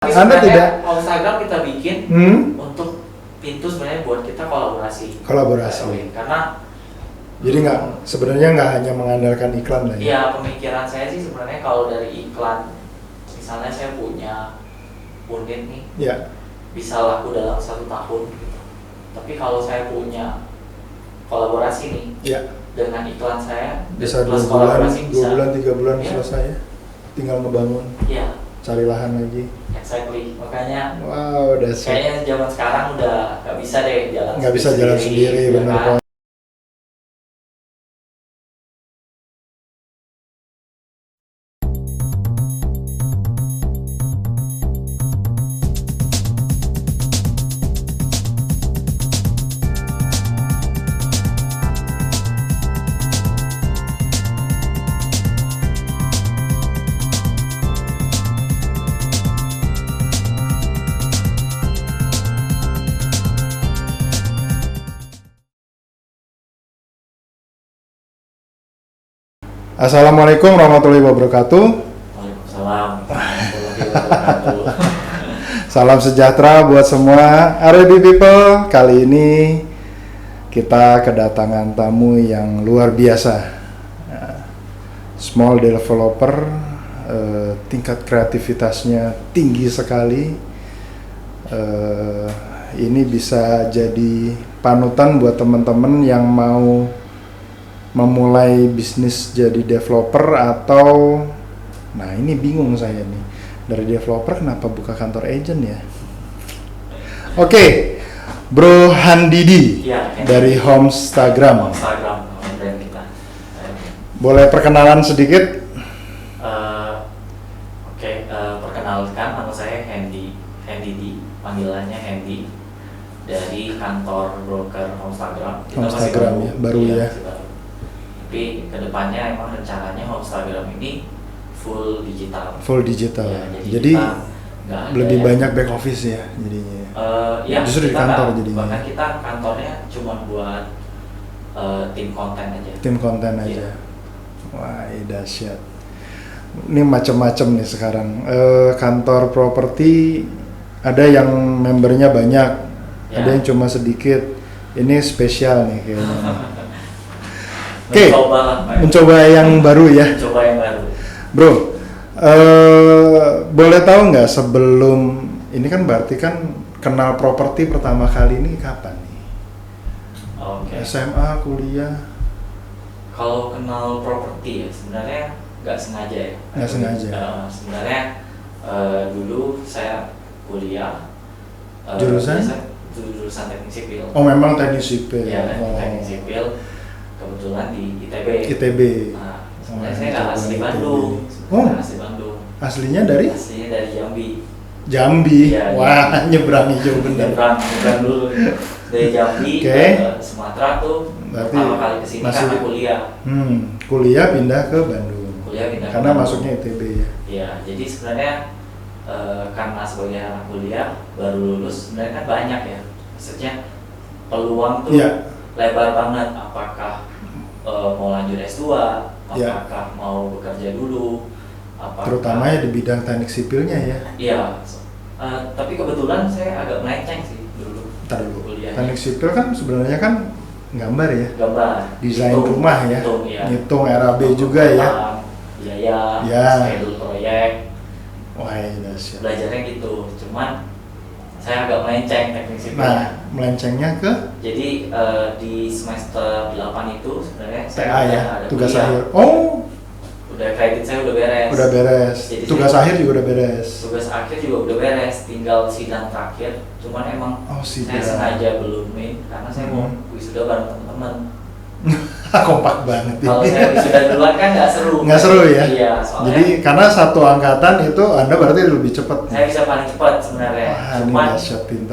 Anda tidak Instagram kita bikin untuk pintu sebenarnya buat kita kolaborasi. Karena jadi sebenarnya nggak hanya mengandalkan iklan lah ya. Iya, pemikiran saya sih sebenarnya kalau dari iklan, misalnya saya punya unit nih, ya, bisa laku dalam 1 tahun. Tapi kalau saya punya kolaborasi nih, ya, dengan iklan saya bisa 2 plus bulan, kolaborasi 2 bulan, 3 bulan ya, selesai ya. Tinggal ngebangun, ya, cari lahan lagi. exactly. Makanya Wow, kayaknya zaman sekarang udah nggak bisa deh jalan sendiri, ya bener kan? kok. Assalamualaikum warahmatullahi wabarakatuh. Waalaikumsalam warahmatullahi wabarakatuh. Salam sejahtera buat semua RB people. Kali ini kita kedatangan tamu yang luar biasa. Small developer, tingkat kreativitasnya tinggi sekali. Ini bisa jadi panutan buat teman-teman yang mau memulai bisnis jadi developer atau, nah ini bingung saya nih, dari developer kenapa buka kantor agent ya? Oke, Bro Handidi Ya, dari Homestagram. Instagram brand kita. Boleh perkenalan sedikit? Perkenalkan, nama saya Handy D, panggilannya Handy, dari kantor broker Homestagram. Homestagram ya, baru ya. Tapi kedepannya emang rencananya Homestagram ini full digital. Full digital. Ya, jadi lebih ya, banyak back office ya jadinya. Ya, justru di kantor jadinya. Bahkan kita kantornya cuma buat tim konten aja. Tim konten aja. Wah, dahsyat. Ini macam-macam nih sekarang. Kantor properti ada yang membernya banyak, ada yang cuma sedikit. Ini spesial nih kayaknya. Oke, mencoba yang baru ya. Coba yang baru. Bro, boleh tahu nggak sebelum ini kan berarti kan kenal properti pertama kali ini kapan nih? SMA, kuliah? Kalau kenal properti ya sebenarnya nggak sengaja ya. Nggak sengaja. Sebenarnya dulu saya kuliah. Jurusan teknik sipil. Oh, memang teknik sipil. Iya, teknik sipil. Kebetulan di ITB. ITB. Nah, sebenarnya saya nggak asli Bandung. Asli Bandung. Aslinya dari? Aslinya dari Jambi. Jambi. Ya, wah, nyebrang jauh bener. Nyebrang dulu. Dari Jambi ke Sumatera tuh. Berarti pertama kali kesini karena kuliah. Kuliah pindah ke Bandung. Karena masuknya ITB ya. Iya, jadi sebenarnya karena sebagai anak kuliah baru lulus sebenarnya kan banyak ya. Maksudnya peluang tuh lebar banget. Apakah mau lanjut S2, apakah mau bekerja dulu, terutama ya di bidang teknik sipilnya ya. Iya, tapi kebetulan saya agak melenceng sih dulu. Kuliahnya. Teknik sipil kan sebenarnya kan gambar ya. Gambar. Desain rumah ya. Ngitung RAB juga ya. Biaya, schedule proyek. Wah, dahsyat. Belajarnya gitu, cuman saya agak melenceng teknik sipil. Nah, melencengnya ke? Jadi di semester 8 itu sebenarnya saya TA ya, ada tugas kuliah. akhir. Oh, udah kredit saya udah beres. Udah beres. Jadi tugas akhir juga udah beres. Tugas akhir juga udah beres, tinggal sidang terakhir. Cuman emang saya sengaja belum main karena saya mau wisuda bareng teman-teman. Kompak banget. Kalau saya wisuda duluan kan nggak seru. Nggak seru ya? Iya, soalnya. Jadi karena satu angkatan itu Anda berarti lebih cepat. Saya bisa paling cepat sebenarnya. Cuman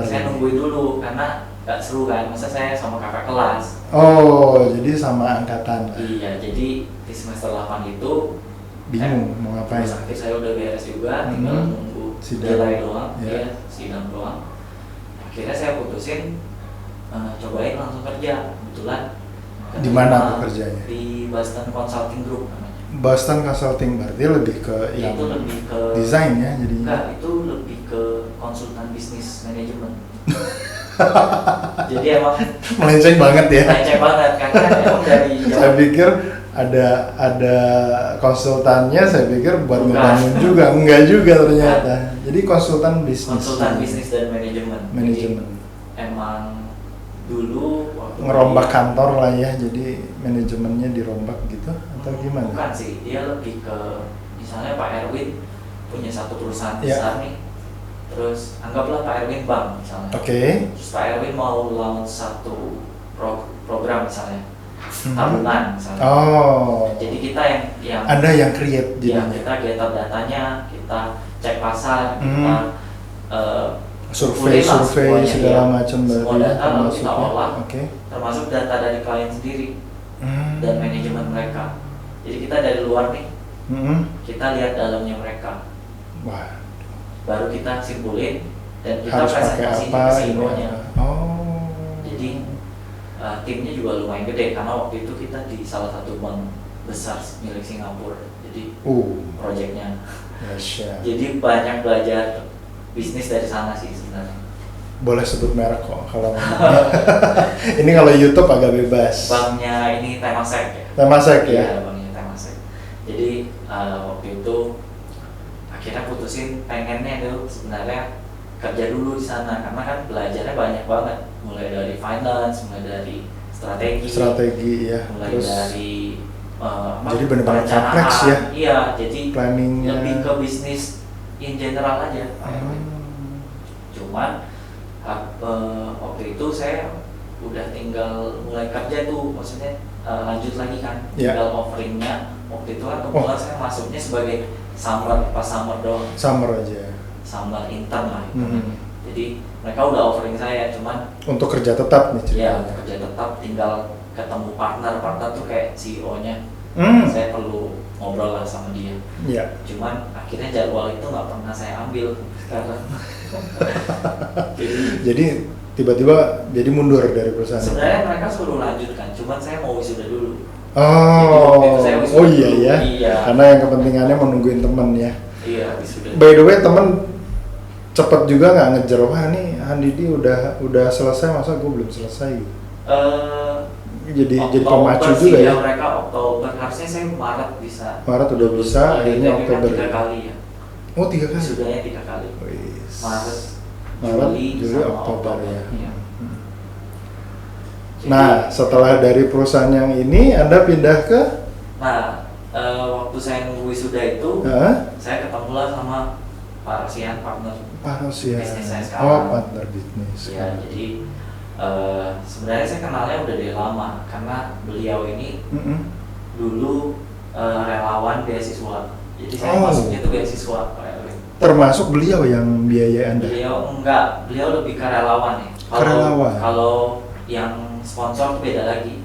saya nungguin dulu karena nggak seru kan. Masa saya sama kakak kelas. Oh, jadi sama angkatan. Iya, jadi di semester 8 itu bingung mau ngapain. Tugas akhir saya udah beres juga, tinggal nunggu nilai doang, sidang doang. Akhirnya saya putusin cobain langsung kerja. Kebetulan di mana kerjanya? Di Boston Consulting Group namanya. Boston Consulting berarti lebih ke yang itu lebih ke desain ya jadi. Enggak, itu lebih ke konsultan bisnis manajemen. Jadi emang melenceng banget ya. melenceng banget karena emang dari Saya pikir ada konsultannya, saya pikir buat ngebangun juga, enggak juga ternyata. Jadi konsultan bisnis. konsultan bisnis dan manajemen. Manajemen. Jadi, emang dulu waktu Ngerombak kantor lah ya, jadi manajemennya dirombak gitu atau gimana? Bukan sih, dia lebih ke misalnya Pak Erwin punya satu perusahaan Ya. besar nih. Terus anggaplah Pak Erwin bank misalnya. Oke. Terus Pak Erwin mau launch satu program misalnya, tabungan misalnya. Oh. Jadi kita yang Anda yang create ya, jadinya. kita gather datanya, kita cek pasar, kita Survei kumpulin lah semuanya, segala iya. macam Semua berarti data lalu kita termasuknya. olah, Oke. termasuk data dari klien sendiri dan manajemen mereka. Jadi kita dari luar nih, kita lihat dalamnya mereka, Wah, baru kita simpulin dan kita harus pakai presentasiin apa ke ini CEO-nya. apa. Oh. Jadi timnya juga lumayan gede karena waktu itu kita di salah satu bank besar milik Singapura. Jadi proyeknya. Dahsyat. Jadi banyak belajar bisnis dari sana sih sebenarnya. Boleh sebut merek kok kalau ini kalau YouTube agak bebas. Banknya ini Temasek ya. Temasek ya. Iya, banknya Temasek. Jadi waktu itu akhirnya putusin pengennya tuh sebenarnya kerja dulu di sana karena kan belajarnya banyak banget, mulai dari finance, mulai dari strategi ya. mulai Terus dari jadi benar-benar perencanaan. kompleks ya. Iya, jadi planningnya. lebih ke bisnis in general aja. Cuman waktu itu saya udah tinggal mulai kerja tuh, maksudnya lanjut lagi kan, tinggal offeringnya. Waktu itu kan kebetulan saya masuknya sebagai summer doang. Summer aja. Summer intern lah itu. Jadi mereka udah offering saya, cuman untuk kerja tetap nih ceritanya. ya kerja tetap, tinggal ketemu partner tuh kayak CEO-nya. Saya perlu ngobrol lah sama dia. Iya. Cuman akhirnya jadwal itu nggak pernah saya ambil sekarang. Jadi tiba-tiba jadi mundur dari perusahaan. Sebenarnya mereka suruh lanjutkan, cuman saya mau wisuda dulu. Oh iya ya. Iya. Karena yang kepentingannya menungguin temen ya. Iya, wisuda. By the way, temen cepet juga nggak ngejar, wah nih Handidi udah selesai, masa gue belum selesai gitu. Jadi pemacu sih, juga ya. Mereka Oktober, harusnya saya Maret bisa. Maret udah bisa, akhirnya Oktober. 3 kali ya. Oh 3 kali. Wisudanya 3 kali. Maret, Juli, Oktober ya. Iya. Nah, setelah dari perusahaan yang ini, Anda pindah ke? Nah, waktu saya nunggu wisuda itu, saya ketemulah sama Pak Rosian, partner bisnis saya sekarang. Oh, partner bisnis. Ya, jadi sebenarnya saya kenalnya udah dari lama karena beliau ini dulu relawan beasiswa. Jadi saya masuknya itu beasiswa, Pak Erwin. Termasuk beliau yang biaya Anda? Beliau enggak, beliau lebih ke relawan ya. Kalau yang sponsor itu beda lagi.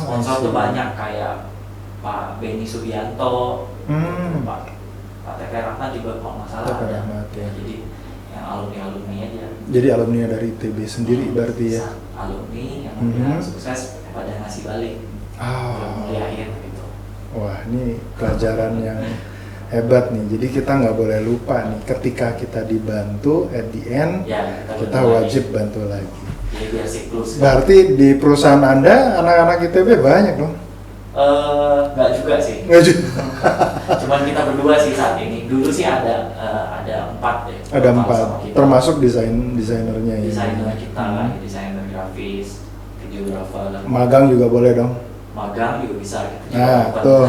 Sponsor tuh banyak kayak Pak Beni Subianto, Pak TP Rahmat juga kalau nggak salah. TP Rahmat ya. Jadi yang alumni aja. Jadi alumni dari ITB sendiri berarti ya? Alumni yang sukses pada ngasih balik. Muliain gitu. Wah, ini pelajaran yang hebat nih. Jadi kita nggak boleh lupa nih, ketika kita dibantu, at the end ya, kita wajib bantu lagi. Jadi biar siklus. Berarti di perusahaan Anda anak-anak ITB banyak dong? Nggak juga sih. Nggak juga. Cuman kita berdua sih saat ini. Dulu sih ada 4 deh. Ada 4, termasuk desainernya ya. Desainer kita, desainer grafis, videographer. Magang juga boleh dong? Magang juga bisa. Nah, tuh.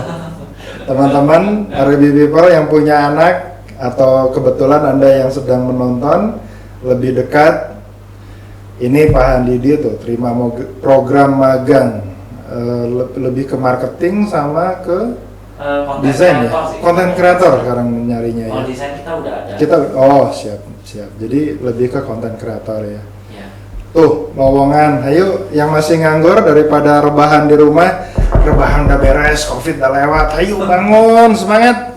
Teman-teman RB People yang punya anak atau kebetulan Anda yang sedang menonton lebih dekat, ini Pak Handidi tuh terima program magang lebih ke marketing sama ke desain ya, konten kreator sekarang nyarinya ya. Kalau desain kita udah ada. Siap. Jadi lebih ke konten kreator ya. Tuh, lowongan. Ayo yang masih nganggur daripada rebahan di rumah, rebahan udah beres, Covid udah lewat. Ayo bangun, semangat.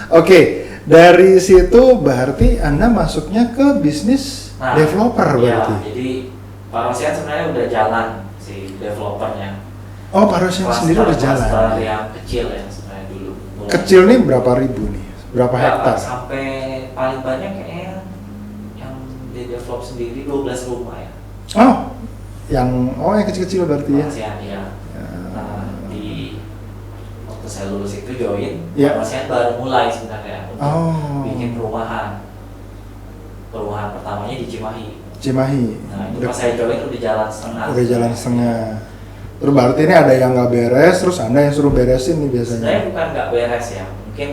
Oke, dari situ berarti Anda masuknya ke bisnis developer berarti. Jadi Pak Rosian sebenarnya udah jalan si developernya. Oh, Pak Rosian sendiri udah jalan. Cluster yang kecil ya sebenarnya dulu. Kecil nih berapa ribu nih? Berapa hektar? Sampai paling banyak kayaknya yang di develop sendiri 12 rumah ya. Yang kecil-kecil berarti ya. Pharmacian ya. Nah, di waktu saya lulus itu join, Ya. Pharmacian baru mulai sebenarnya untuk bikin perumahan. Perumahan pertamanya di Cimahi. Nah, itu pas saya join udah jalan setengah. Terus berarti ini ada yang nggak beres, terus Anda yang suruh beresin nih biasanya? Sebenarnya bukan nggak beres ya, mungkin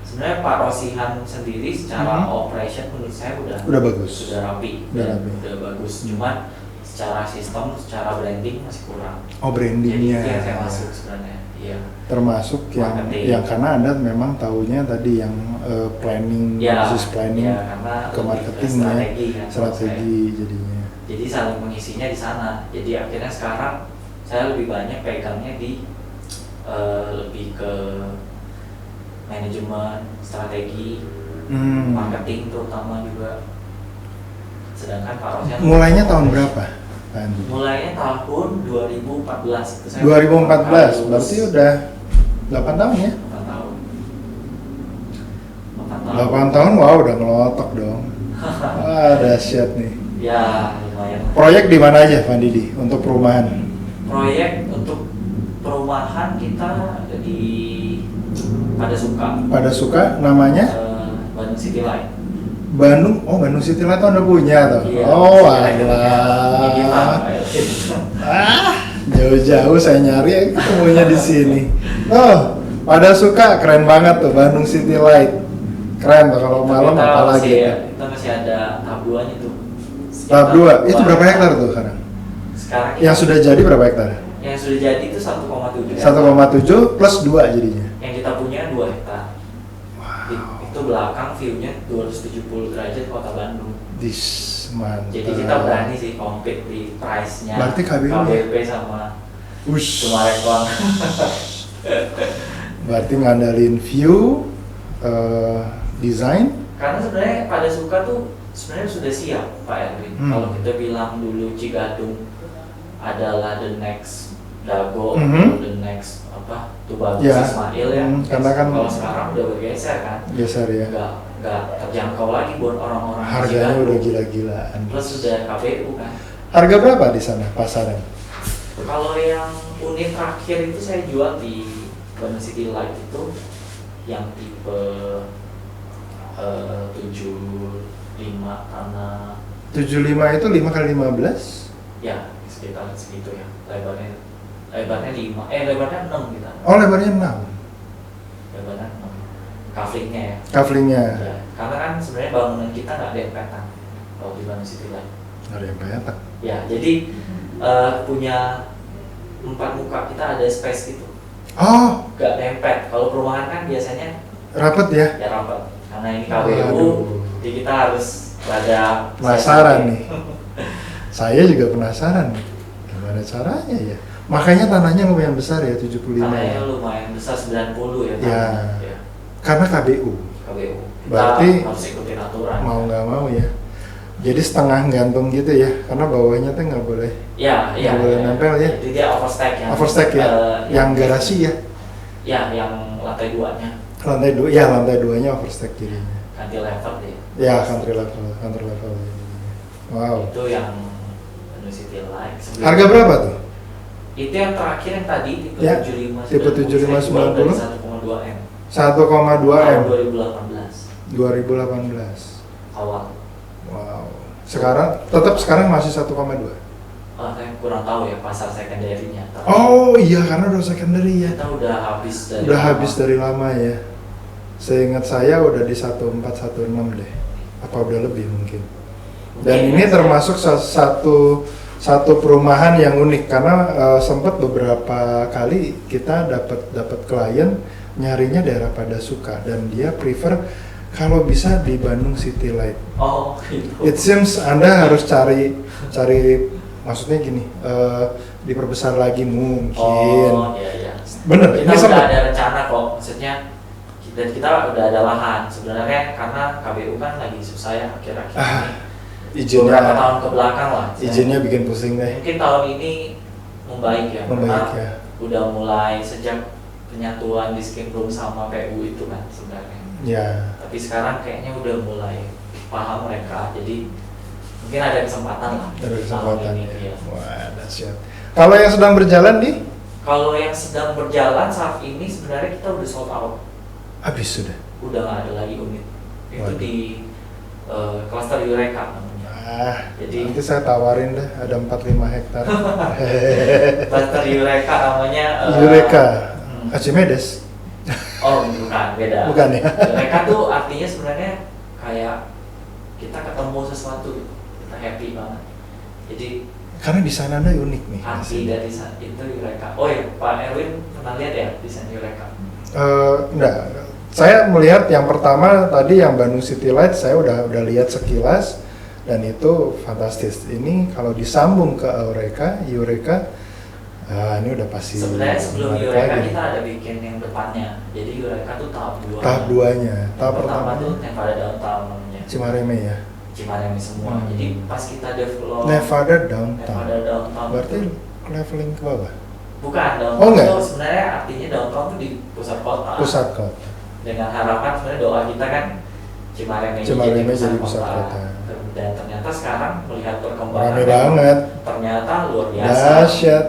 sebenarnya Pak Rosihan sendiri secara operation menurut saya udah bagus, sudah rapi, udah bagus. Cuman secara sistem, secara branding masih kurang. Brandingnya. Jadi itu yang saya masuk sebenarnya. Iya. Termasuk yang karena Anda memang tahunya tadi yang planning, bisnis planning, ke marketingnya, strategi jadinya. Jadi saling mengisinya di sana. Jadi akhirnya sekarang saya lebih banyak pegangnya di lebih ke manajemen, strategi, marketing terutama juga. Sedangkan Pak Rosihan mulainya tahun berapa, Pak Andi? Mulainya tahun 2014 itu saya 2014, berarti udah 8 tahun ya? 8 tahun. 8 tahun, wow, udah ngelotok dong. Wah, dahsyat nih. Ya, lumayan. Proyek di mana aja, Pak Didi, untuk perumahan? Proyek untuk perumahan kita di Pada Suka namanya? Bandung City Light. Bandung City Light tuh Anda punya tuh? Iya, alah. Jauh-jauh saya nyari ketemunya di sini. Pada Suka, keren banget tuh Bandung City Light. Keren tuh kalau malam apalagi. Kita masih ada tahap 2-nya tuh. Tahap 2, itu berapa hektar tuh sekarang? Sekarang yang sudah jadi berapa hektar? Yang sudah jadi itu 1,7 1,7 plus 2 jadinya? Yang kita punya 2 hektar. Wow. Itu belakang view-nya 270 derajat kota Bandung. Mantap. Jadi kita berani sih compete di price-nya. Berarti KBP sama Sumarekon. Berarti ngandalin view, desain. Karena sebenarnya Pada Suka tuh sebenarnya sudah siap Pak Erwin. Kalau kita bilang dulu Cigadung adalah the next Dago atau the next Tubagus Ismail ya. Karena kan kalau sekarang udah bergeser kan. Geser ya. Nggak terjangkau lagi buat orang-orang. Harganya udah gila-gilaan. Plus sudah KPU kan. Harga berapa di sana pasaran? Kalau yang unit terakhir itu saya jual di Bandung City Light itu yang tipe 75 tanah. 75 itu 5 kali 15? Ya, sekitar segitu ya. Lebarnya 5, lebarnya 6 kita. Lebarnya 6. Lebarnya 6. Kaflingnya ya. Ya, karena kan sebenarnya bangunan kita nggak dempetan kalau di Bandung City Light. Nggak dempetan. Ya, jadi punya 4 muka kita ada space gitu. Nggak dempet. Kalau perumahan kan biasanya rapat ya? Ya rapat. Karena ini KBU, jadi kita harus ada penasaran nih. Saya juga penasaran nih. Gimana caranya ya? Makanya tanahnya lumayan besar ya, 75. Tanahnya lumayan besar, 90 ya. Ya. Karena KBU. Berarti harus ikutin aturan. Mau nggak mau ya. Jadi setengah gantung gitu ya, karena bawahnya tuh nggak boleh. Iya. Boleh nempel ya. Jadi dia overstack ya. Overstack ya. Yang garasi ya. Ya, yang lantai 2-nya. Lantai 2-nya overstack jadinya. Ganti level deh. Ya, country level. Wow. Itu yang Bandung City Light. Harga berapa tuh? Itu yang terakhir yang tadi tipe ya, 75 tipe 75 90 1,2 M. 1,2 M. 2018. Awal. Wow. Sekarang masih 1,2. Saya kurang tahu ya pasar secondary-nya. Iya, karena udah secondary ya. Kita udah habis dari lama ya. Seingat saya udah di 14 16 deh. Apa udah lebih mungkin. Dan ini termasuk satu perumahan yang unik karena sempat beberapa kali kita dapat klien nyarinya daerah Pada Suka dan dia prefer kalau bisa di Bandung City Light. Gitu. It seems Anda harus cari maksudnya gini, diperbesar lagi mungkin. Iya. Bener. Kita udah ada rencana kok, maksudnya dan kita udah ada lahan sebenarnya karena KBU kan lagi susah ya akhir-akhir izinnya beberapa tahun ke belakang lah. Izinnya bikin pusing deh. Mungkin tahun ini membaik ya. Udah mulai sejak penyatuan di Skim Room sama PU itu kan sebenarnya. Ya. Tapi Tapi sekarang kayaknya udah mulai paham mereka, jadi mungkin ada kesempatan lah. Ada kesempatan tahun ini, ya. iya. Wah, dahsyat. Kalau yang sedang berjalan nih? Kalau yang sedang berjalan saat ini sebenarnya kita udah sold out. Habis sudah. Udah nggak ada lagi unit. Itu Waduh. di cluster Eureka namanya. Jadi nanti saya tawarin deh, ada 45 hektar. cluster Eureka namanya. Eureka, Archimedes. Oh bukan, beda. Bukan ya? Eureka tuh artinya sebenarnya kayak kita ketemu sesuatu, gitu. Kita happy banget. Jadi Karena desain Anda unik nih. arti dari itu Eureka. Oh ya, Pak Erwin pernah lihat ya desain Eureka? Enggak. Saya melihat yang pertama tadi yang Bandung City Light, saya udah lihat sekilas dan itu fantastis. Ini kalau disambung ke Eureka, ini udah pasti. Sebenarnya sebelum menarik Eureka lagi. kita ada bikin yang depannya. Jadi Eureka tuh tahap 2. Tahap 2-nya. Tahap pertama pertama tuh Nevada Downtown namanya. Cimareme ya. Cimareme semua. Jadi pas kita develop Nevada Downtown. Nevada Downtown Berarti itu, leveling ke bawah. bukan downtown Oh, enggak? itu sebenarnya artinya downtown tuh di pusat kota. Pusat kota. Dengan harapan sebenarnya doa kita kan Cimareme Cimareme jadi pusat kota. Dan ternyata sekarang melihat perkembangan Rame banget. ternyata luar biasa. Dahsyat.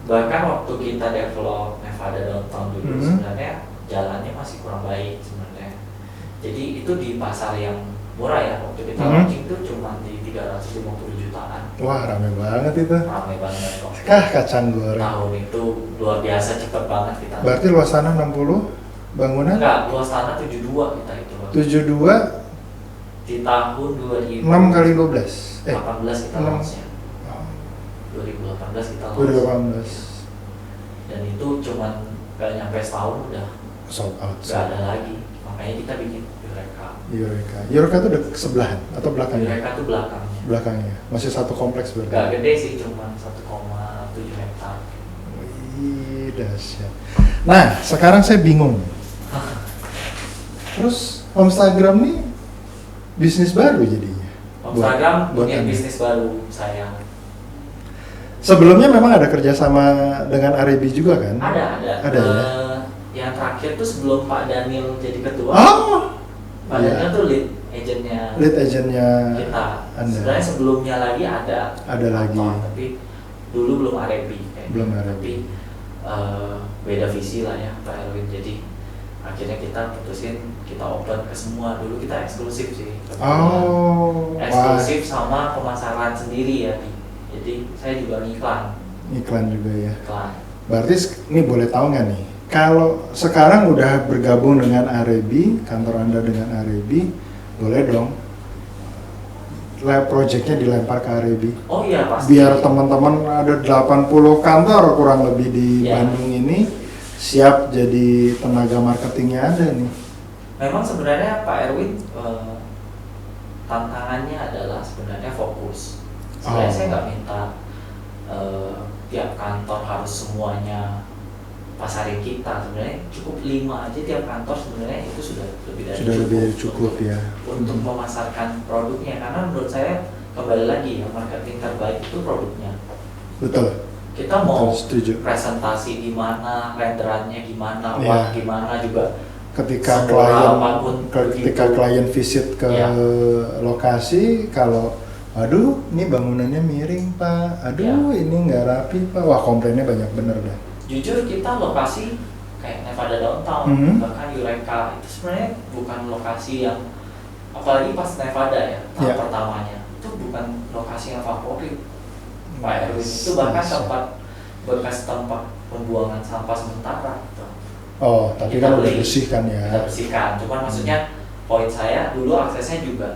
Bahkan waktu kita develop Nevada Downtown dulu sebenarnya jalannya masih kurang baik sebenarnya. Jadi itu di pasar yang murah ya, waktu kita launching itu cuma di 350 jutaan. Wah, rame banget itu. Ramai banget kok. Kacang goreng. Tahun itu luar biasa cepet banget kita. Berarti luas tanah 60, bangunan Enggak, luas tanah 72 kita itu. 72, Di tahun 2018 6 kali 12. kita 6. launch-nya. 2018 kita launch. 2018. Dan itu cuman gak nyampe setahun udah Sold out. gak ada lagi. Makanya kita bikin Eureka. Eureka itu udah sebelahan atau belakangnya? Eureka tuh belakangnya. Belakangnya. Masih satu kompleks berarti. Gak gede sih, cuma 1,7 hektar. Wih, dahsyat. Nah, sekarang saya bingung. Terus Instagram nih bisnis baru jadinya. Instagram buat punya Anda. bisnis baru saya. Sebelumnya memang ada kerjasama dengan Arebi juga kan? Ada. Ada ya? Yang terakhir tuh sebelum Pak Daniel jadi ketua. Oh, Pak iya. Daniel tuh lead agentnya Lead agentnya kita. Anda. Sebenarnya sebelumnya lagi ada. Ada lagi. Tapi dulu belum Arebi. Belum Arebi. Tapi beda visi lah ya Pak Erwin. Jadi akhirnya kita putusin kita open ke semua. Dulu kita eksklusif sih. Oh, Eksklusif sama pemasaran sendiri ya. Jadi saya juga ngiklan. Iklan juga ya. Iklan. Berarti ini boleh tahu nggak nih? Kalau sekarang udah bergabung dengan Arebi, kantor Anda dengan Arebi, boleh dong projectnya dilempar ke Arebi. Oh iya pasti. Biar teman-teman ada 80 kantor kurang lebih di Ya. Bandung ini siap jadi tenaga marketingnya Anda nih. Memang sebenarnya Pak Erwin tantangannya adalah sebenarnya fokus. Sebenarnya saya nggak minta tiap kantor harus semuanya pasarin kita. Sebenarnya cukup 5 aja tiap kantor, sebenarnya itu sudah lebih dari Sudah cukup, lebih dari cukup ya. untuk memasarkan produknya. Karena menurut saya kembali lagi ya, marketing terbaik itu produknya. Betul. Kita mau Betul, setuju. presentasi di mana, renderannya gimana, Iya. wah gimana juga. Ketika Semua apapun ketika begitu. klien visit ke Iya. lokasi, kalau aduh ini bangunannya miring Pak, aduh Iya. ini nggak rapi Pak, wah komplainnya banyak bener dah. Jujur kita lokasi kayak Nevada Downtown, bahkan Eureka itu sebenarnya bukan lokasi yang, apalagi pas Nevada ya tahap Yeah. pertamanya, itu bukan lokasi yang favorit Pak Erwin. Itu bahkan tempat bekas tempat pembuangan sampah sementara gitu. Oh, tapi Kita kan udah beli, bersihkan Kita ya. bersihkan, cuman maksudnya poin saya dulu aksesnya juga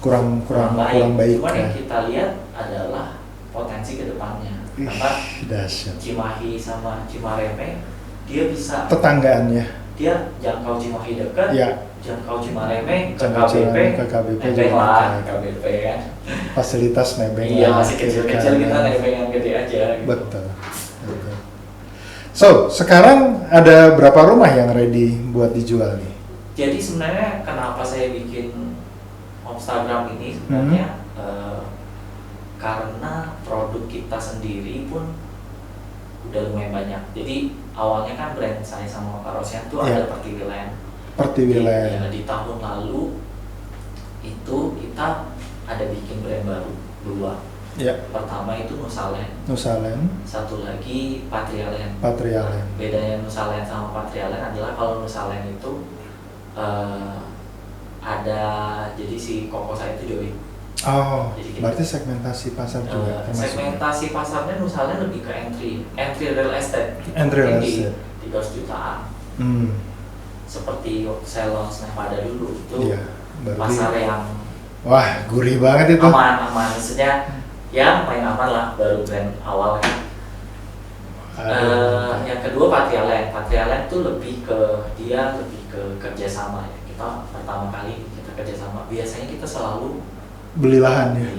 Kurang baik Cuman ya. yang kita lihat adalah potensi kedepannya. Karena Dahsyat. Cimahi sama Cimareme dia bisa, Tetanggaan ya. dia jangkau Cimahi dekat, Ya. jangkau Cimareme ke Jangkau KBP, Cimareme ke KBP nebeng juga lah dekat. KBP kan. Fasilitas nebeng. Iya lah, masih kiri kecil-kecil kita kanan. nebeng yang gede aja. Gitu. Betul. Betul. So, sekarang ada berapa rumah yang ready buat dijual nih? Jadi sebenarnya kenapa saya bikin Instagram ini sebenarnya karena produk kita sendiri pun udah lumayan banyak. Jadi awalnya kan brand saya sama Kak Rosian tuh Iya. ada Pertiwi Land. Pertiwiland. Ya, di tahun lalu itu kita ada bikin brand baru 2. Ya. Pertama itu Nusaland. Satu lagi Patrialand. Bedanya Nusaland sama Patrialand adalah kalau Nusaland itu ada, jadi si koko saya itu join. Oh, jadi berarti segmentasi pasar juga. Segmentasi pasarnya Nusaland lebih ke entry real estate. Di 300 jutaan. Seperti saya launch pada dulu itu pasar yang wah, gurih banget itu. Aman, maksudnya ya main aman lah, baru brand awal kan. Yang kedua Patrialand tuh lebih ke kerjasama ya. Kita pertama kali kita kerjasama, biasanya kita selalu beli lahan ya.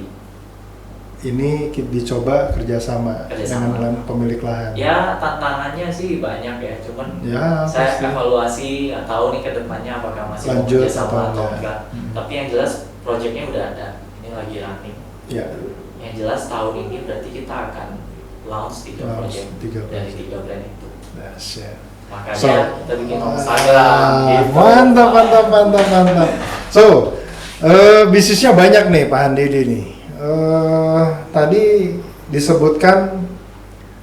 Ini dicoba kerjasama dengan pemilik lahan. Ya tantangannya sih banyak ya, cuman ya, saya evaluasi tahu nih ke depannya apakah masih mau kerjasama atau enggak. Tapi yang jelas proyeknya udah ada, ini lagi running. Ya. Yang jelas tahun ini berarti kita akan launch 3 proyek dari 3 brand itu. Dahsyat. Makanya kita bikin Instagram. Gitu. Mantap. So, bisnisnya banyak nih Pak Handidi nih. Tadi disebutkan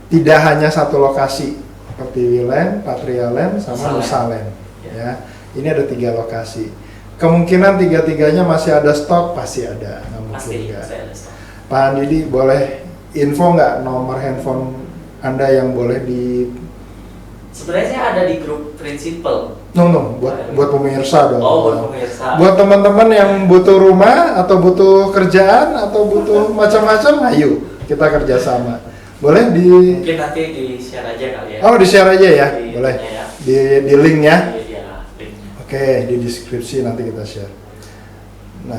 tidak hanya satu lokasi, Pertiwiland, Patrialand, sama Nusaland. Ya, ini ada 3 lokasi. Kemungkinan 3-tiganya masih ada stok, pasti ada. Pasti ada stok. Pak Handidi, boleh info nggak nomor handphone Anda yang boleh di? Sebenarnya ada di grup Principal. Buat pemirsa dong. Oh, buat pemirsa. Buat teman-teman yang butuh rumah atau butuh kerjaan atau butuh macam-macam, ayo kita kerjasama. Boleh di? Mungkin nanti di share aja kali ya. Oh, di share aja ya, boleh. Ya. Di link ya. Iya, linknya. Oke, di deskripsi nanti kita share. Nah,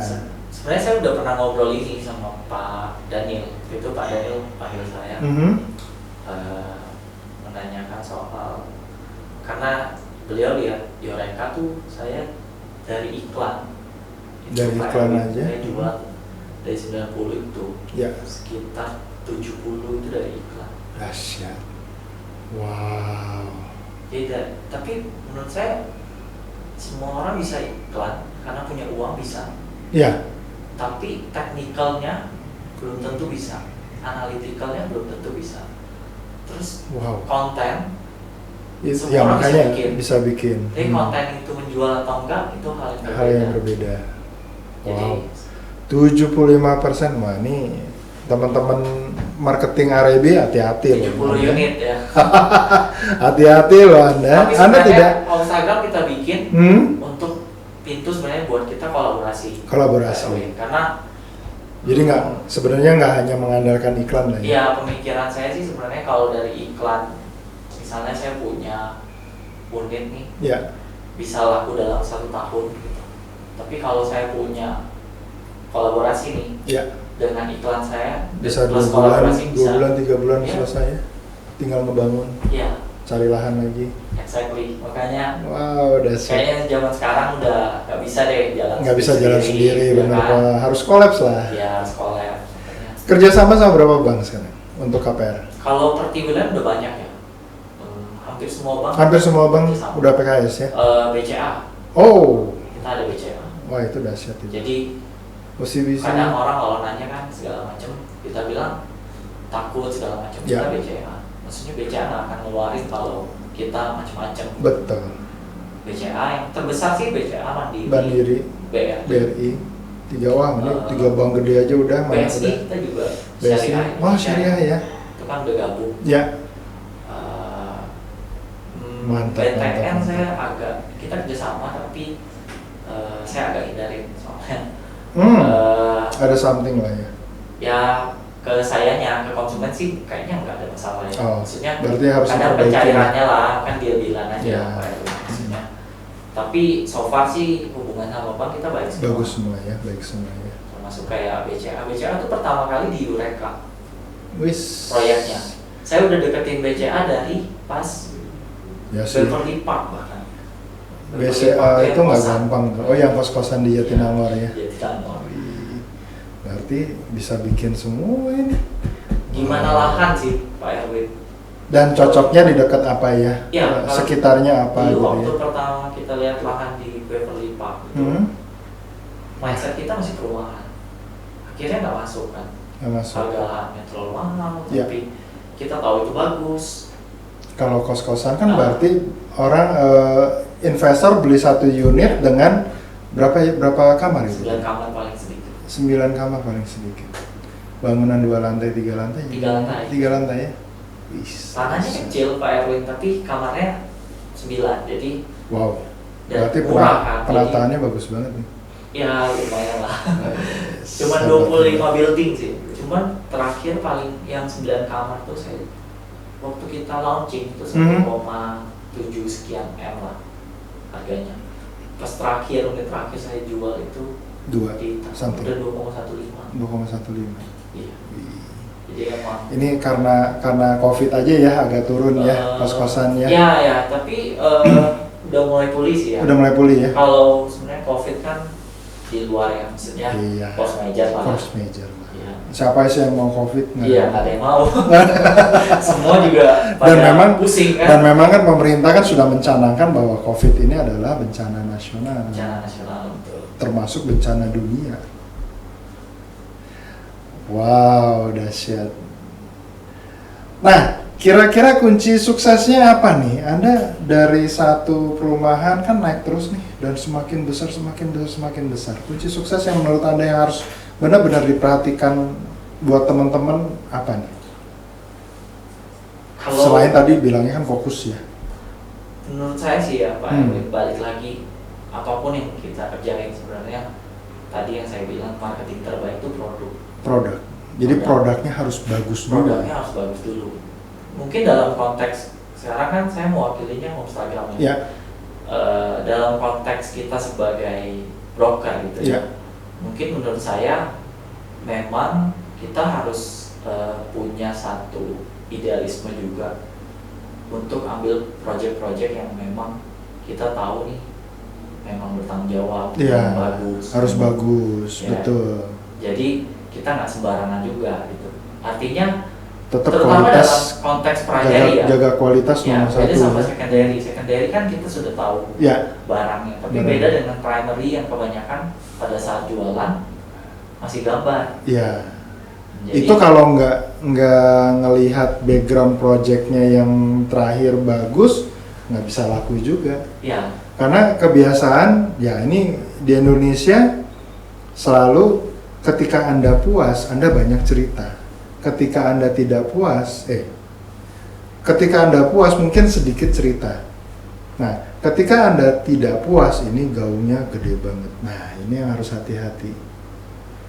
sebenarnya saya udah pernah ngobrol ini sama Pak Daniel. Itu Pak Daniel panggil saya. Menanyakan soal, karena beliau lihat Yoreka tuh saya dari iklan. Dari iklan aja. Saya jual dari 90 itu. Ya. Sekitar 70 itu dari iklan. Dahsyat. Wow. Tidak, tapi menurut saya semua orang bisa iklan karena punya uang bisa. Ya. Tapi teknikalnya belum tentu bisa, analitikalnya belum tentu bisa. Terus konten ya makanya bisa bikin. Tapi konten itu menjual atau enggak itu hal yang berbeda. Wow. 75% mah ini teman-teman marketing R&B hati-hati loh. 70 unit ya. Hati-hati loh Anda. Tapi Anda tidak. Kalau Instagram kita bikin untuk pintu sebenarnya buat kita kolaborasi. Karena jadi sebenarnya nggak hanya mengandalkan iklan lah ya. Iya, pemikiran saya sih sebenarnya kalau dari iklan, misalnya saya punya unit nih, bisa laku dalam 1 tahun gitu. Tapi kalau saya punya kolaborasi nih, dengan iklan saya bisa plus 2 bulan, bisa 2 bulan, 3 bulan selesai ya. Tinggal ngebangun. Iya. Cari lahan lagi. Exactly. Makanya kayaknya zaman sekarang udah nggak bisa deh jalan sendiri bener kan? Harus kolaps lah. Iya, harus kolaps. Kerjasama sama berapa bank sekarang untuk KPR? Kalau Pertiwiland udah banyak ya. Hampir semua bank udah PKS ya? BCA. Oh. Kita ada BCA. Wah, itu dahsyat itu. Jadi kadang orang kalau nanya kan segala macam, kita bilang takut segala macam, kita BCA. Maksudnya BCA nggak akan ngeluarin kalau kita macam-macam. Betul. BCA yang terbesar sih BCA Mandiri, BRI. 3 ini 3 bank gede aja udah. BSI kita juga. BSI. Wah, syariah ya. Itu kan udah gabung. Ya. Mantap. BTN saya kita kerjasama tapi saya agak hindarin soalnya. Ada something lah ya. Ya ke sayanya, ke konsumen sih kayaknya nggak ada masalah ya. Maksudnya berarti harus kadang pencairannya lah kan dia bilang aja maksudnya. Tapi so far sih hubungan sama bank kita baik semua. Bagus semua ya, baik semua ya. Termasuk kayak BCA. BCA itu pertama kali di Eureka. Proyeknya. Saya udah deketin BCA dari pas Beverly Park bahkan. BCA itu nggak gampang. Oh, yang kos-kosan di Jatinangor ya. Jatinangor. Berarti bisa bikin semua ini. Gimana lahan sih Pak Erwin? Dan cocoknya di dekat apa ya? Ya, sekitarnya apa dulu gitu waktu ya? pertama kita lihat lahan di Beverly Park itu, mindset kita masih perumahan. Akhirnya nggak masuk kan. Nggak masuk. Harga lahannya terlalu mahal, Ya. tapi kita tahu itu bagus. Kalau kos-kosan kan berarti orang investor beli satu unit dengan berapa kamar itu? 9 kamar paling sedikit. 9 kamar paling sedikit. Bangunan 2 lantai, 3 lantai? 3 lantai. 3 lantai ya? Tanahnya kecil Pak Erwin, tapi kamarnya 9, jadi wow. dan Berarti murah kan. penataannya bagus banget nih. Ya lumayan lah. Cuman 25 building sih. Cuman terakhir paling yang 9 kamar tuh saya waktu kita launching itu 1,7 sekian M lah harganya. Pas terakhir unit terakhir saya jual itu 2 di something. udah 2,15. 2,15. Iya. Jadi emang ini karena COVID aja ya agak turun ya kos-kosan ya. Ya, tapi udah mulai pulih sih ya. Udah mulai pulih ya. Kalau sebenarnya COVID kan di luar ya, maksudnya Iya. force major lah. Force major lah. Iya. Siapa sih yang mau COVID? Iya, nggak ada yang mau. Semua juga pada Dan memang pusing kan. Dan memang kan pemerintah kan sudah mencanangkan bahwa COVID ini adalah bencana nasional. Bencana nasional betul. Termasuk bencana dunia. Wow, dahsyat. Nah, kira-kira kunci suksesnya apa nih? Anda dari satu perumahan kan naik terus nih dan semakin besar, semakin besar, semakin besar. Kunci sukses yang menurut Anda yang harus benar-benar diperhatikan buat teman-teman apa nih? Selain tadi bilangnya kan fokus ya. Menurut saya sih ya Pak, balik lagi apapun yang kita kerjain sebenarnya tadi yang saya bilang marketing terbaik itu produk. Jadi produknya harus bagus dulu. Produknya harus bagus dulu. Mungkin dalam konteks sekarang kan saya mewakilinya Homestagram ya. Ya. Dalam konteks kita sebagai broker gitu ya. Mungkin menurut saya memang kita harus punya satu idealisme juga untuk ambil proyek-proyek yang memang kita tahu nih memang bertanggung jawab, yang bagus. Harus bagus, ya. Betul. Jadi kita nggak sembarangan juga gitu. Artinya tetap terutama kualitas, dalam konteks primary jaga kualitas ya, nomor satu. beda sama secondary kan kita sudah tahu barangnya, tapi beda dengan primary yang kebanyakan pada saat jualan masih gambar. Iya. Jadi, itu kalau nggak ngelihat background projectnya yang terakhir bagus, nggak bisa laku juga. Iya. Karena kebiasaan ya ini di Indonesia selalu ketika Anda puas, Anda banyak cerita. Ketika Anda tidak puas, ketika Anda puas mungkin sedikit cerita. Nah, ketika Anda tidak puas, ini gaungnya gede banget. Nah, ini yang harus hati-hati.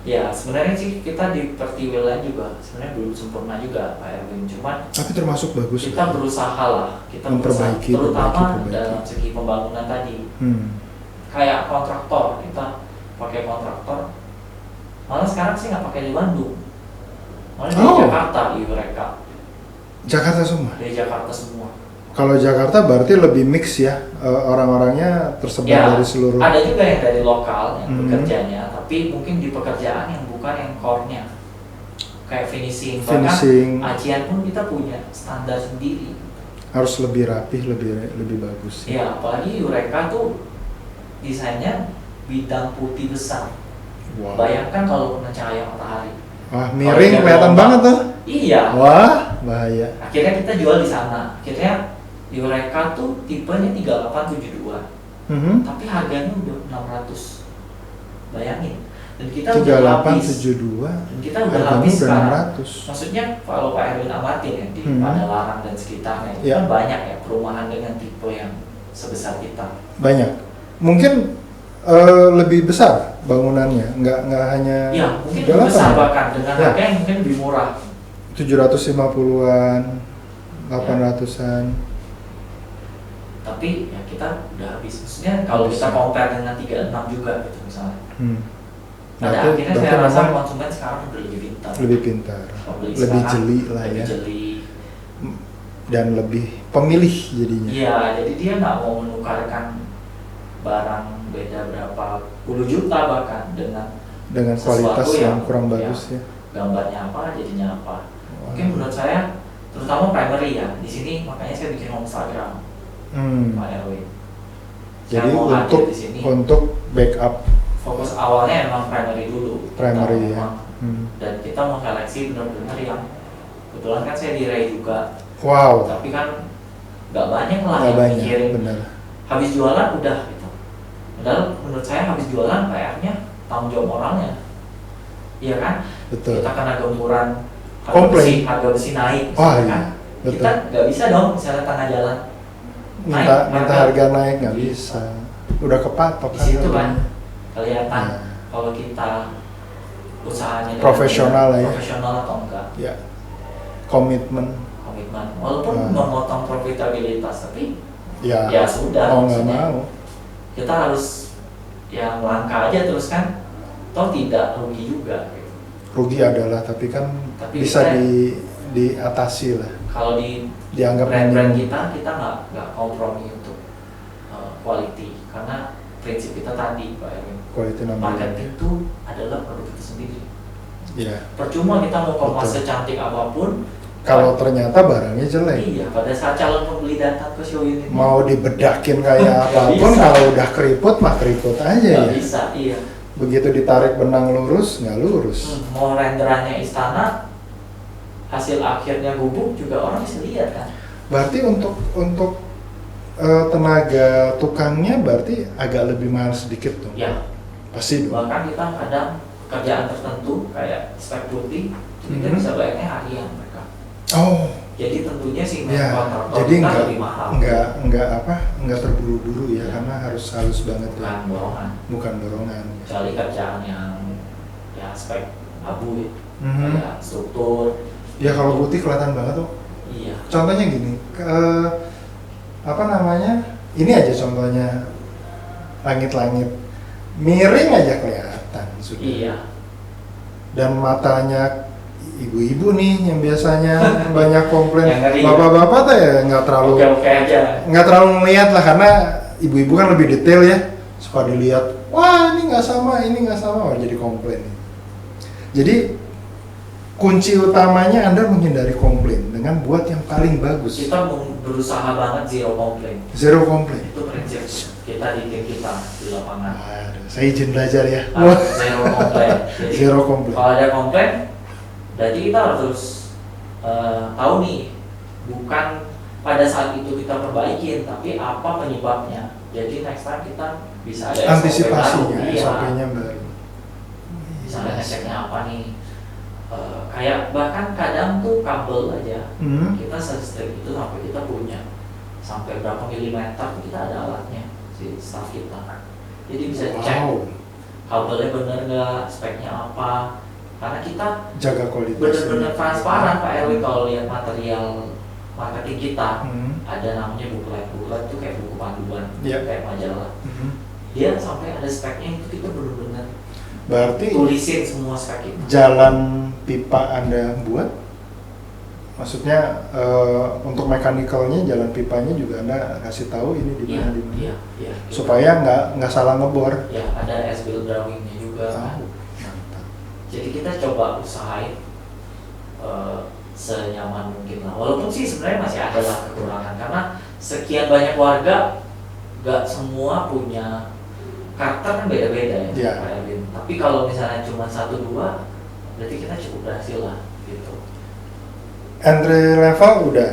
Ya, sebenarnya sih kita di Pertiwilan juga sebenarnya belum sempurna juga Pak Erwin. Cuman tapi termasuk bagus. Kita berusaha lah, kita memperbaiki, terutama dalam segi pembangunan tadi. Kayak kontraktor, kita pakai kontraktor. Malah sekarang sih nggak pakai di Bandung, malah di Jakarta di mereka. Jakarta semua. Dari Jakarta semua. Kalau Jakarta berarti lebih mix ya, orang-orangnya tersebar dari seluruh. Ada juga yang dari lokal yang bekerjanya, tapi mungkin di pekerjaan yang bukan yang core-nya, kayak finishing. Bahkan acian pun kita punya standar sendiri. Harus lebih rapih, lebih bagus. Ya, apalagi Eureka tuh desainnya bidang putih besar. Wow. Bayangkan kalau kena cahaya matahari. Wah, miring kelihatan banget tuh. Iya. Wah, bahaya. Akhirnya kita jual di sana. Akhirnya Eureka tuh tipenya 3872. Tapi harganya udah 600. Bayangin. Dan kita 3872. Dan kita udah habis sekarang. 600. Maksudnya kalau Pak Erwin amatin ya di Padalarang dan sekitarnya itu kan banyak ya perumahan dengan tipe yang sebesar kita. Banyak. Mungkin lebih besar bangunannya, nggak hanya. Ya, mungkin lebih besar bahkan dengan harga yang mungkin lebih murah. 750-an, 800-an. Tapi ya kita udah habis. Maksudnya kalau kita compare dengan 36 juga gitu misalnya. Pada akhirnya saya rasa konsumen sekarang udah lebih pintar. Lebih pintar, lebih jeli lah ya. Dan lebih pemilih jadinya. Iya, jadi dia nggak mau menukarkan barang beda berapa puluh juta bahkan dengan kualitas yang kurang bagus ya. Gambarnya apa, jadinya apa. Mungkin menurut saya terutama primary ya. Di sini makanya saya bikin home Instagram, Pak Erwin. Saya Jadi mau hadir untuk di sini. untuk backup Fokus awalnya emang primary dulu. primary Kita ya. memang- Dan kita mau seleksi benar-benar yang kebetulan kan saya di Ray juga. Wow. Tapi kan nggak banyak lah Nggak yang banyak, mikirin. benar. Habis jualan udah gitu. Padahal menurut saya habis jualan PR-nya tanggung jawab orangnya. Iya kan? Betul. Kita kena gempuran Komplain. harga besi naik. Wah, misalnya iya. kan? Betul. Kita nggak bisa dong misalnya tengah jalan. Minta harga naik nggak bisa. Udah kepatok Di situ kan harganya. kelihatan Nah. kalau kita usahanya dengan Profesional lah ya. profesional atau enggak. Ya. Komitmen. Komitmen. Walaupun Nah. memotong profitabilitas, tapi Ya. ya sudah. Mau nggak maksudnya mau. kita harus yang langka aja terus kan. Toh tidak rugi juga. Gitu. Rugi adalah tapi kan Tapi bisa kita- diatasi lah. Kalau di Dianggap brand-brand minimum. kita nggak kompromi untuk quality karena prinsip kita tadi Pak Erwin, Quality number one. marketing itu adalah produk kita sendiri. Ya. Percuma kita mau kemas Betul. secantik apapun, Kalau ternyata barangnya jelek, iya pada saat calon pembeli datang ke show unit mau dibedakin kayak Nggak apapun, bisa. kalau udah keriput mah keriput aja nggak ya. bisa, iya. Begitu ditarik benang lurus, nggak lurus. Mau renderannya istana, hasil akhirnya gubuk juga orang bisa lihat kan. Berarti untuk tenaga tukangnya berarti agak lebih mahal sedikit dong. Ya, Pasti dong. bahkan kita kadang pekerjaan tertentu kayak spek putih, kita Mhm. bisa bayarnya harian mereka. Oh, Jadi tentunya si ya. kontraktor Jadi kita lebih mahal. nggak terburu-buru ya, karena harus halus banget ya. Bukan borongan. Bukan dorongan. Kecuali kerjaan yang ya spek abu ya, Mhm. kayak struktur. Ya kalau putih kelihatan banget tuh. Iya. Contohnya gini, apa namanya? Ini aja contohnya langit-langit miring aja kelihatan sudah. Iya. Dan matanya ibu-ibu nih yang biasanya banyak komplain, Yang ngeri, bapak-bapak tuh ya nggak terlalu Oke aja. ngeliat lah, karena ibu-ibu kan lebih detail ya, suka dilihat, wah ini nggak sama, jadi komplain. Jadi kunci utamanya Anda menghindari komplain dengan buat yang paling bagus. Kita berusaha banget zero complaint. Zero komplain. Itu prinsip kita di tim kita di lapangan. Aduh, saya izin belajar ya. Zero complaint. Jadi Zero komplain. kalau ada komplain, berarti kita harus tahu nih, bukan pada saat itu kita perbaikin, tapi apa penyebabnya. Jadi next time kita bisa ada Antisipasinya, SOP baru. Iya. SOP-nya baru. Misalnya ngeceknya apa nih? Kayak bahkan kadang tuh kabel aja kita se-strip itu sampai kita punya sampai berapa milimeter tuh kita ada alatnya si staff kita. Jadi bisa cek Wow. kabelnya bener nggak, speknya apa. Karena kita Jaga kualitas. bener-bener transparan Pak Erwin kalau lihat material marketing kita. Hmm. Ada namanya buklet tuh kayak buku panduan, Iya. kayak majalah. Mhm. Dia sampai ada speknya itu kita bener-bener Berarti tulisin semua spek itu. jalan pipa Anda buat, maksudnya untuk mekanikalnya jalan pipanya juga Anda kasih tahu ini di mana di mana, Iya. supaya nggak salah ngebor. Ya ada as-built drawingnya juga kan. Mantap. Jadi kita coba usahain senyaman mungkin lah. Walaupun sih sebenarnya masih ada lah kekurangan karena sekian banyak warga, nggak semua punya karakter kan beda-beda ya, Iya. Pak Erwin. Tapi kalau misalnya cuma 1-2, berarti kita cukup berhasil lah gitu. Entry level udah,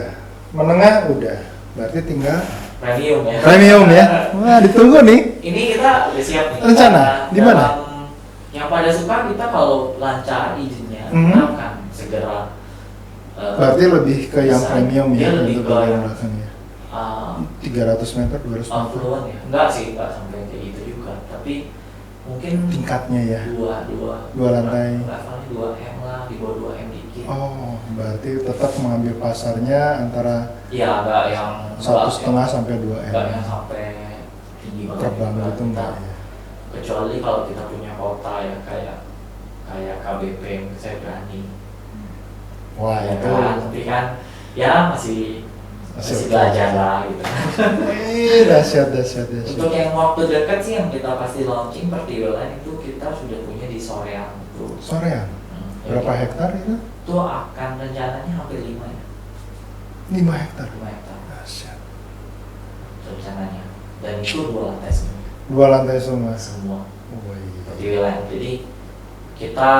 menengah udah, berarti tinggal Premium ya. premium ya. Wah, ditunggu nih. Ini kita udah siap nih. Rencana? Di mana? Dalam- Yang pada suka kita kalau lancar izinnya, Mhm. kita akan segera. Berarti lebih ke yang bisa. premium Dia ya, lebih untuk ke bagian yang belakangnya. uh, 300 meter, 200 meter. Upload ya? Enggak sih, enggak sampai kayak gitu juga. Tapi mungkin Tingkatnya ya. dua lantai. levelnya 2M lah, di bawah 2M dikit. Oh, berarti tetap mengambil pasarnya antara Ya enggak yang 1,5 sampai 2 enggak m. yang sampai tinggi banget. Terbang juga. gitu enggak ya? Kecuali kalau kita punya kota ya kayak KBP, saya berani. Wah, Ya itu. kan, tapi kan ya masih belajar lah gitu. Dahsyat. Untuk yang waktu dekat sih yang kita pasti launching Pertiwilan itu kita sudah punya di Soreang itu. Soreang. Berapa hektar itu? Itu akan rencananya hampir 5 ya. 5 hektar. 5 hektar Dahsyat. rencananya. Dan itu 2 lantai semua. 2 lantai semua. Semua. Oh, iya. Pertiwi Land. Jadi kita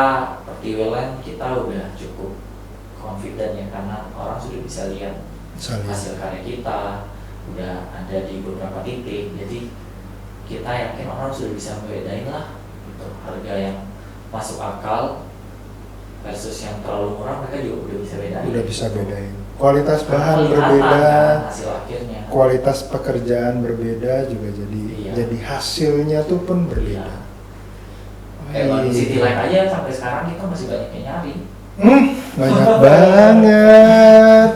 Pertiwi Land kita udah cukup confident ya, karena orang sudah bisa lihat hasil karya kita, udah ada di beberapa titik. Jadi kita yakin orang sudah bisa membedain lah gitu, harga yang masuk akal versus yang terlalu murah, mereka juga udah bisa bedain. Udah bisa bedain. Kualitas bahan Kelihatan berbeda, kan hasil akhirnya. kualitas pekerjaan berbeda juga jadi hasilnya tuh pun berbeda. Kayak Bandung City Light aja sampai sekarang kita masih banyak yang nyari. Banyak banget.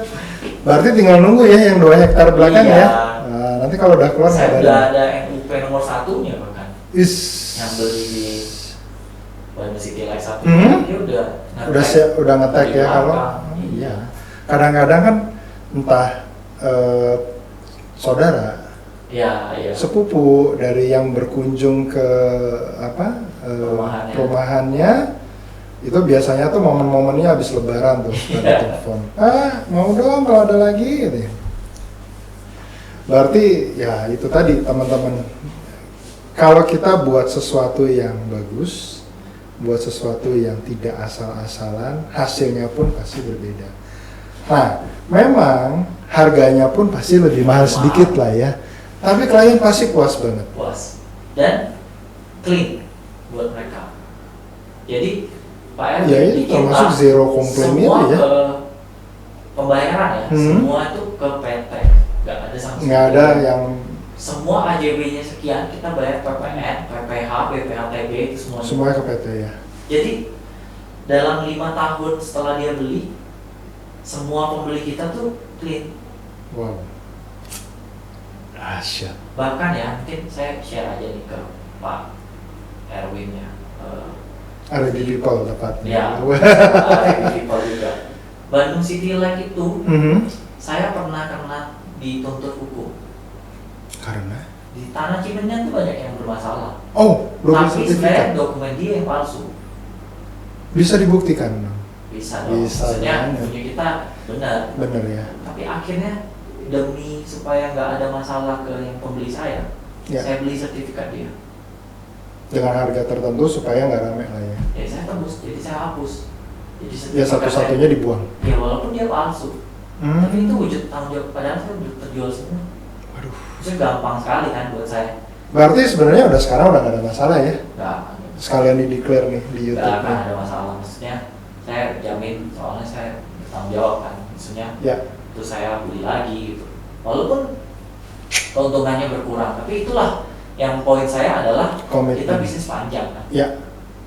Berarti tinggal nunggu ya yang 2 hektar belakang Iya. ya. Nah, nanti kalau udah keluar Saya ngabarin. udah ada NUP nomor 1-nya bahkan. Is. Yang beli di Bandung City Light 1 dia udah siap, udah ngetek di ya kalau. belakang. Iya. Kadang-kadang kan entah saudara, Iya. sepupu dari yang berkunjung ke perumahannya itu biasanya tuh momen-momennya habis lebaran tuh pada telepon, mau dong kalau ada lagi gitu ya. Berarti ya itu tadi teman-teman, kalau kita buat sesuatu yang bagus, buat sesuatu yang tidak asal-asalan, hasilnya pun pasti berbeda. Nah, memang harganya pun pasti lebih mahal sedikit lah ya, tapi klien pasti puas banget. Puas dan clean buat mereka. Jadi Pak Ya Erwin itu termasuk zero komplain semua itu ya. ke pembayaran ya, semua itu ke PT, nggak ada sanksi. Nggak ada yang Semua AJB-nya sekian, kita bayar PPN, PPH, BPHTB itu semuanya ke PT ya. Jadi dalam 5 tahun setelah dia beli, semua pembeli kita tuh clean. Wow. Dahsyat. Bahkan ya, mungkin saya share aja nih ke Pak Erwin ya. Ada di Dipol tepatnya. Ya, ada di Dipol juga. Bandung City Light itu saya pernah kena dituntut hukum. Karena Di Tanah Cimenyan tuh banyak yang bermasalah. oh, double Tapi sertifikat. sebenarnya dokumen dia yang palsu. Bisa dibuktikan dong. Bisa dong. Bisa Maksudnya banget. punya kita benar. Bener ya. Tapi akhirnya demi supaya nggak ada masalah ke yang pembeli saya beli sertifikat dia. Dengan harga tertentu supaya nggak rame lah ya. Ya saya tebus, jadi saya hapus. Jadi Ya sertifikat satu-satunya saya- dibuang. Ya walaupun dia palsu, tapi itu wujud tanggung jawab. Padahal saya udah terjual semua. Waduh. Itu gampang sekali kan buat saya. Berarti sebenarnya udah sekarang udah nggak ada masalah ya. Nggak, Sekalian di declare nih di YouTube nggak akan nih. ada masalah. Maksudnya saya jamin, soalnya saya bertanggung jawab kan. Maksudnya Ya. itu saya beli lagi gitu. Walaupun keuntungannya berkurang, tapi itulah yang poin saya adalah Komitmen. kita bisnis panjang kan. Ya,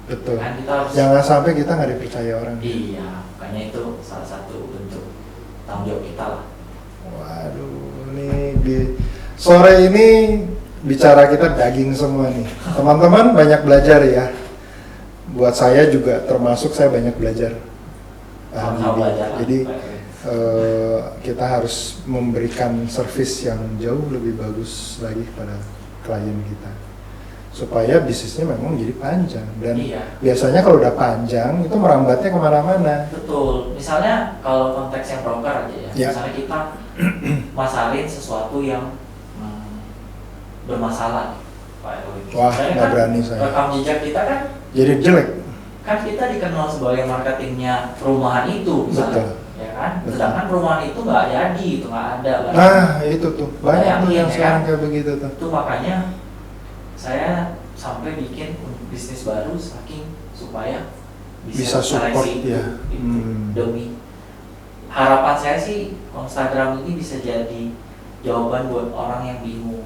betul. Kan kita harus Jangan sampai kita nggak dipercaya orang. iya, makanya itu salah satu bentuk tanggung jawab kita lah. Waduh, sore ini bicara kita daging semua nih. Teman-teman banyak belajar ya. Buat saya juga termasuk saya banyak belajar. Sama-sama belajar lah. Jadi kita harus memberikan service yang jauh lebih bagus lagi pada klien kita supaya bisnisnya memang jadi panjang dan biasanya kalau udah panjang itu merambatnya kemana-mana. Betul. Misalnya kalau konteks yang broker aja ya. Misalnya kita masalin sesuatu yang bermasalah, Pak Erwin. Wah, nggak berani saya. Rekam jejak kita kan Jadi jelek. kan kita dikenal sebagai marketingnya perumahan itu misalnya. Betul. Ya kan? Betul. Sedangkan perumahan itu nggak jadi, itu nggak ada. Nah, itu tuh banyak Bayangin, tuh yang ya sekarang kan? kayak begitu tuh. Itu makanya saya sampai bikin bisnis baru saking supaya Bisa support seleksi ya. itu demi harapan saya sih Instagram ini bisa jadi jawaban buat orang yang bingung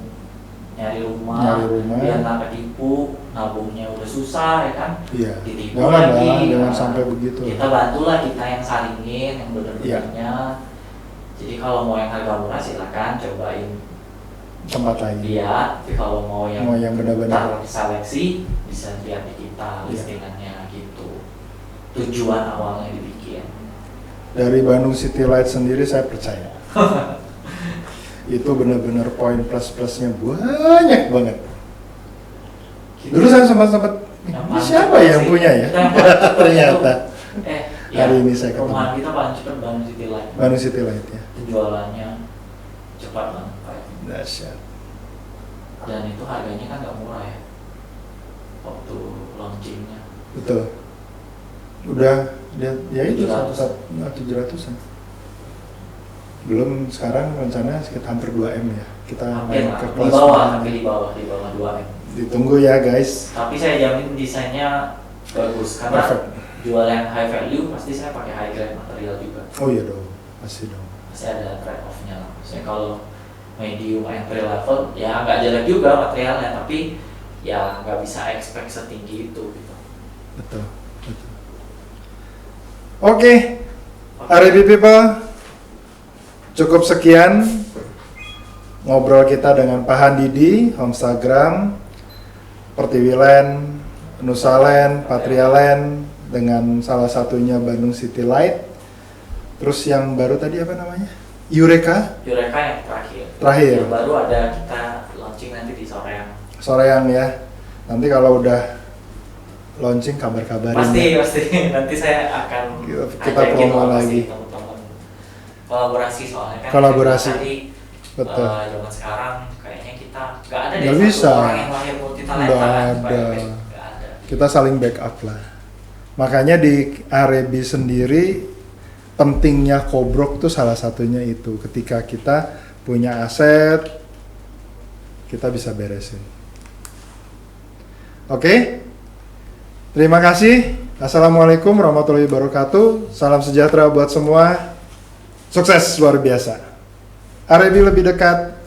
nyari rumah, biar nggak ketipu, nabungnya udah susah ya kan, Iya. ditipu Jangan lagi. lah, jangan Nah, sampai begitu. kita bantulah kita yang saringin yang benar-benarnya. Jadi kalau mau yang harga murah silakan cobain Tempat lain. lihat, tapi kalau mau yang benar-benar seleksi bisa lihat di kita listingannya gitu. Tujuan awalnya dibikin. dari Bandung City Light sendiri saya percaya. Itu benar-benar poin plus-plusnya banyak banget. Dulu saya sempat ini siapa yang punya ya? Ternyata. Ternyata hari ini saya ketemu. Perumahan kita paling cepat Bandung City Light. Bandung City Light ya. jualannya cepat banget Pak. Dahsyat. Dan itu harganya kan nggak murah ya waktu launchingnya. Betul. Udah lihat ya itu 700. 700-an. Belum sekarang rencananya sekitar hampir 2M ya. Kita Hampir main lah, ke di kelas bawah, mana. tapi di bawah 2M. Ditunggu ya guys. Tapi saya jamin desainnya bagus karena Perfect. jual yang high value pasti saya pakai high grade material juga. Oh iya dong, pasti dong. Pasti ada trade off-nya lah. Maksudnya kalau medium entry level ya nggak jelek juga materialnya, tapi ya nggak bisa expect setinggi itu gitu. Betul. Oke, RB people, cukup sekian ngobrol kita dengan Pak Handidi, Homestagram, Pertiwiland, Nusaland, Patrialand, dengan salah satunya Bandung City Light. Terus yang baru tadi apa namanya? Eureka yang terakhir. Yang baru ada kita launching nanti di Soreang. Soreang ya. Nanti kalau udah launching kabar-kabarin. Pasti ya. nanti saya akan Kita ajakin promo lah lagi. pasti teman-teman. Kolaborasi soalnya kan. Kolaborasi. Tadi, Betul. zaman sekarang kayaknya kita nggak ada Nggak deh bisa. satu orang yang lahir multi talenta. Nggak kan, ada. Nggak ada. Kita saling backup lah. Makanya di RB sendiri pentingnya Cobrok tuh salah satunya itu. Ketika kita punya aset, kita bisa beresin. Oke? Terima kasih. Assalamualaikum warahmatullahi wabarakatuh. Salam sejahtera buat semua. Sukses luar biasa. RB lebih dekat,